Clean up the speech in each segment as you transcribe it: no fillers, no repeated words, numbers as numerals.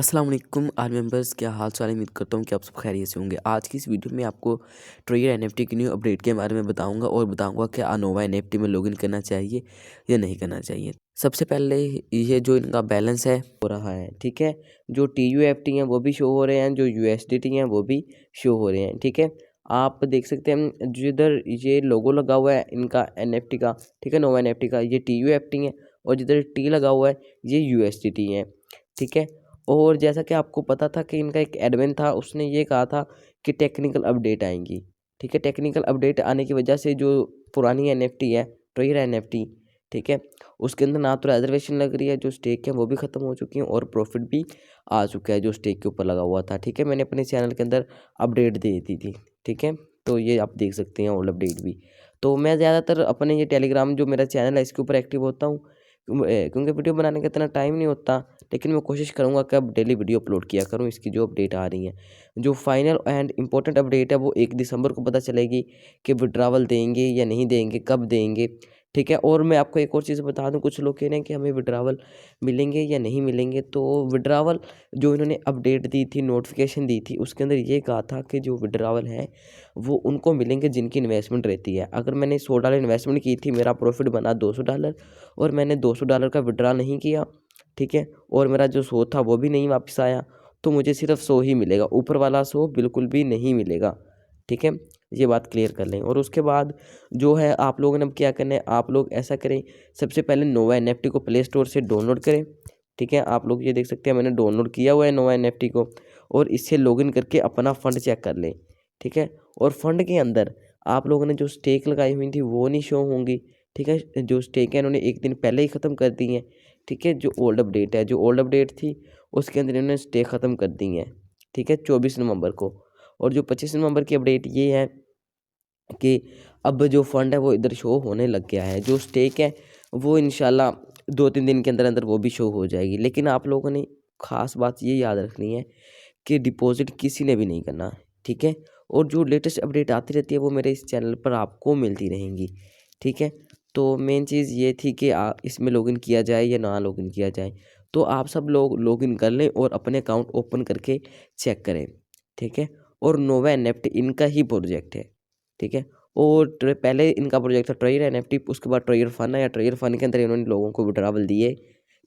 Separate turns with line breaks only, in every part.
अस्सलाम वालेकुम आल मेंबर्स, क्या हाल चाल है। उम्मीद करता हूँ कि आप सब खैरियत से होंगे। आज की इस वीडियो में आपको ट्रेयर एनएफटी की न्यू अपडेट के बारे में बताऊंगा और बताऊंगा कि अनोवा एनएफटी में लॉगिन करना चाहिए या नहीं करना चाहिए। सबसे पहले ये जो इनका बैलेंस है हो रहा है, ठीक है। जो TUFT हैं वो भी शो हो रहे हैं, जो USDT हैं वो भी शो हो रहे हैं, ठीक है। आप देख सकते हैं जिधर ये लोगो लगा हुआ है इनका एनएफटी का, ठीक है, नोवा एनएफटी का, ये TUFT है। और जिधर टी लगा हुआ है ये USDT है, ठीक है। और जैसा कि आपको पता था कि इनका एक एडमिन था, उसने ये कहा था कि टेक्निकल अपडेट आएंगी, ठीक है। टेक्निकल अपडेट आने की वजह से जो पुरानी एनएफटी है, ट्रेयर एनएफटी, ठीक है, उसके अंदर ना तो रिजर्वेशन लग रही है, जो स्टेक है वो भी ख़त्म हो चुकी हैं और प्रॉफिट भी आ चुका है जो स्टेक के ऊपर लगा हुआ था, ठीक है। मैंने अपने चैनल के अंदर अपडेट दे दी थी, ठीक है। तो ये आप देख सकते हैं ओल्ड अपडेट भी। तो मैं ज़्यादातर अपने ये टेलीग्राम जो मेरा चैनल है इसके ऊपर एक्टिव होता हूँ, क्योंकि वीडियो बनाने का इतना टाइम नहीं होता। लेकिन मैं कोशिश करूँगा कि अब डेली वीडियो अपलोड किया करूँ इसकी जो अपडेट आ रही है। जो फाइनल एंड इम्पोर्टेंट अपडेट है वो 1 दिसंबर को पता चलेगी कि विड्रावल देंगे या नहीं देंगे, कब देंगे, ठीक है। और मैं आपको एक और चीज़ बता दूं, कुछ लोग कह रहे हैं कि हमें विड्रावल मिलेंगे या नहीं मिलेंगे। तो विड्रावल जो इन्होंने अपडेट दी थी, नोटिफिकेशन दी थी, उसके अंदर ये कहा था कि जो विड्रावल है वो उनको मिलेंगे जिनकी इन्वेस्टमेंट रहती है। अगर मैंने $100 इन्वेस्टमेंट की थी, मेरा प्रॉफिट बना $200 और मैंने $200 का विड्रा नहीं किया, ठीक है, और मेरा जो 100 था वो भी नहीं वापस आया, तो मुझे सिर्फ 100 ही मिलेगा, ऊपर वाला 100 बिल्कुल भी नहीं मिलेगा, ठीक है। ये बात क्लियर कर लें। और उसके बाद जो है आप लोगों ने अब क्या करना है, आप लोग ऐसा करें, सबसे पहले नोवा एनएफटी को प्ले स्टोर से डाउनलोड करें, ठीक है। आप लोग ये देख सकते हैं मैंने डाउनलोड किया हुआ है नोवा एनएफटी को, और इससे लॉगिन करके अपना फ़ंड चेक कर लें, ठीक है। और फंड के अंदर आप लोगों ने जो स्टेक लगाई हुई थी वो नहीं शो होंगी, ठीक है। जो स्टेक है इन्होंने एक दिन पहले ही ख़त्म कर दी है, ठीक है। जो ओल्ड अपडेट है, जो ओल्ड अपडेट थी उसके अंदर इन्होंने स्टेक ख़त्म कर दी है, ठीक है, 24 नवंबर को। और जो 25 नवंबर की अपडेट ये है कि अब जो फंड है वो इधर शो होने लग गया है। जो स्टेक है वो इंशाल्लाह 2-3 दिन के अंदर अंदर वो भी शो हो जाएगी। लेकिन आप लोगों ने ख़ास बात ये याद रखनी है कि डिपॉजिट किसी ने भी नहीं करना, ठीक है। और जो लेटेस्ट अपडेट आती रहती है वो मेरे इस चैनल पर आपको मिलती रहेंगी, ठीक है। तो मेन चीज़ ये थी कि इसमें लॉगिन किया जाए या ना लॉगिन किया जाए। तो आप सब लोग लॉगिन कर लें और अपने अकाउंट ओपन करके चेक करें, ठीक है। और नोवा एनएफटी इनका ही प्रोजेक्ट है, ठीक है। और पहले इनका प्रोजेक्ट था ट्रेयर एनएफटी, उसके बाद ट्रेयर फन है, या ट्रेयर फन के अंदर इन्होंने लोगों को विड्रावल दिए,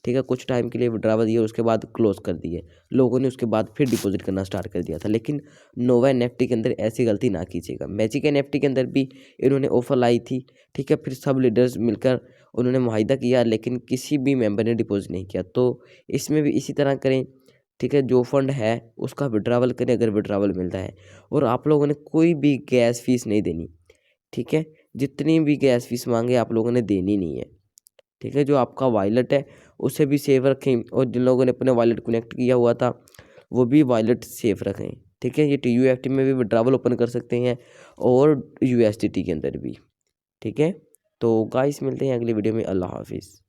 ठीक है, कुछ टाइम के लिए विड्रावल दिए, उसके बाद क्लोज कर दिए लोगों ने, उसके बाद फिर डिपॉजिट करना स्टार्ट कर दिया था। लेकिन नोवा एनएफटी के अंदर ऐसी गलती ना कीजिएगा। मैजिक एनएफटी के अंदर भी इन्होंने ऑफर लाई थी, ठीक है, फिर सब लीडर्स मिलकर उन्होंने मुआहिदा किया, लेकिन किसी भी मेंबर ने डिपॉजिट नहीं किया। तो इसमें भी इसी तरह करें, ठीक है। जो फंड है उसका विड्रावल करें अगर विड्रावल मिलता है। और आप लोगों ने कोई भी गैस फीस नहीं देनी, ठीक है। जितनी भी गैस फीस मांगे आप लोगों ने देनी नहीं है, ठीक है। जो आपका वॉलेट है उसे भी सेव रखें, और जिन लोगों ने अपने वॉलेट कनेक्ट किया हुआ था वो भी वॉलेट सेफ रखें, ठीक है। ये TUFT में भी विड्रावल ओपन कर सकते हैं और USDT के अंदर भी, ठीक है। तो गाइस मिलते हैं अगली वीडियो में। अल्लाह हाफिज़।